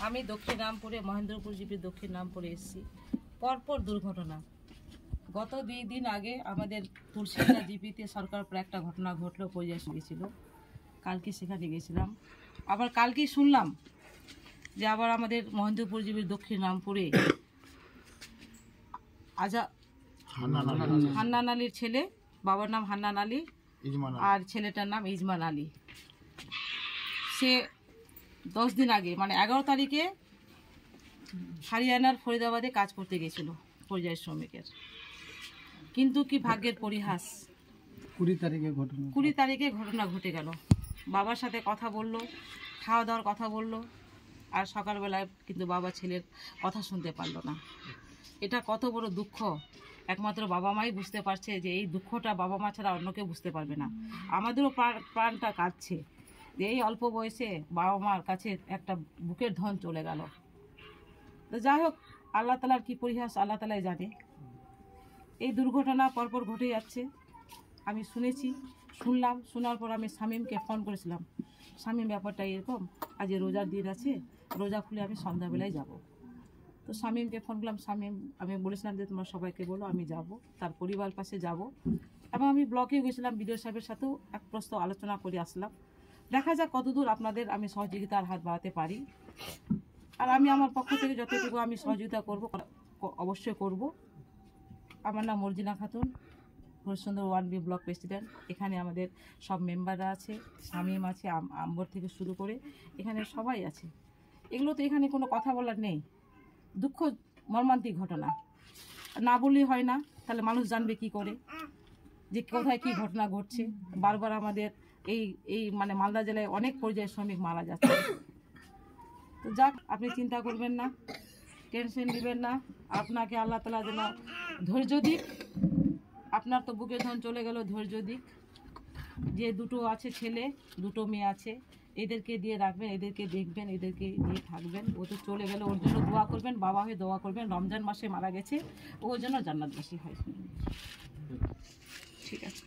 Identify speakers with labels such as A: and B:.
A: আমি দক্ষিণরামপুরে মহেন্দ্রপুর জিপির দক্ষিণরামপুরে এসেছি। পরপর দুর্ঘটনা। গত 2 দিন আগে আমাদের তুলসীগড়া জিপিতে সরকার পর একটা ঘটনা ঘটলো, পরিযায়ী গিয়েছিল। কালকে সেখানে গেছিলাম। আবার কালকেই শুনলাম যে আবার আমাদের মহেন্দ্রপুর জিপির দক্ষিণরামপুরে হান্নান আলীর ছেলে, বাবার নাম হান্নান আলী আর ছেলেটার নাম ইজমান আলী, সে 10 দিন আগে মানে 11 তারিখে হরিয়ানার ফরিদাবাদে কাজ করতে গেছিল পরিযায়ী শ্রমিকের। কিন্তু কি ভাগ্যের পরিহাস, 20 তারিখে ঘটনা ঘটে গেল। বাবার সাথে কথা বললো, খাওয়া দাওয়ার কথা বললো, আর সকালবেলায় কিন্তু বাবা ছেলের কথা শুনতে পারলো না। এটা কত বড় দুঃখ, একমাত্র বাবা মাই বুঝতে পারছে যে এই দুঃখটা বাবা মা ছাড়া অন্য কেউ বুঝতে পারবে না। আমাদেরও প্রাণটা কাঁদছে যে এই অল্প বয়সে বাবা মার কাছে একটা বুকের ধন চলে গেল। তো যাই হোক, আল্লাহ তালার কি পরিহাস আল্লাহ তালাই জানে। এই দুর্ঘটনা পরপর ঘটে যাচ্ছে। আমি শুনলাম, শোনার পর আমি শামীমকে ফোন করেছিলাম, শামীম ব্যাপারটা এরকম, আজ রোজার দিন আছে, রোজা খুলে আমি সন্ধ্যাবেলায় যাব। তো শামীমকে ফোন করলাম, শামীম আমি বলেছিলাম যে তোমরা সবাইকে বলো আমি যাব, তার পরিবার পাশে যাব। এবং আমি ব্লকে গেছিলাম, বিডিও সাহেবের সাথেও এক প্রস্ত আলোচনা করে আসলাম। দেখা যাক কতদূর আপনাদের আমি সহযোগিতার হাত বাড়াতে পারি। আর আমি আমার পক্ষ থেকে যতটুকু আমি সহযোগিতা করব অবশ্যই করব। আমার নাম Marjina Khatun, Harishchandra 1B block president. এখানে আমাদের সব মেম্বাররা আছে, শামীম আছে, আম্বর থেকে শুরু করে এখানে সবাই আছে। এগুলো তো এখানে কোনো কথা বলার নেই। দুঃখ, মর্মান্তিক ঘটনা না বললেই হয় না, তাহলে মানুষ জানবে কি করে যে কোথায় কি ঘটনা ঘটছে। বারবার আমাদের এই মানে মালদা জেলায় অনেক পরিযায়ী শ্রমিক মারা যাচ্ছে। তো যাক, আপনি চিন্তা করবেন না, টেনশন নেবেন না। আপনাকে আল্লাহ তাআলা যেন ধৈর্য দিক। আপনার তো বুকে ধন চলে গেল, ধৈর্য দিক। যে 2 আছে ছেলে, 2 মেয়ে আছে, এদেরকে দিয়ে রাখবেন, এদেরকে দেখবেন, এদেরকে দিয়ে থাকবেন। ও তো চলে গেল, ওর জন্য দোয়া করবেন, বাবা হয়ে দোয়া করবেন। রমজান মাসে মারা গেছে, ওর জন্য জান্নাতবাসী হয়। ঠিক আছে।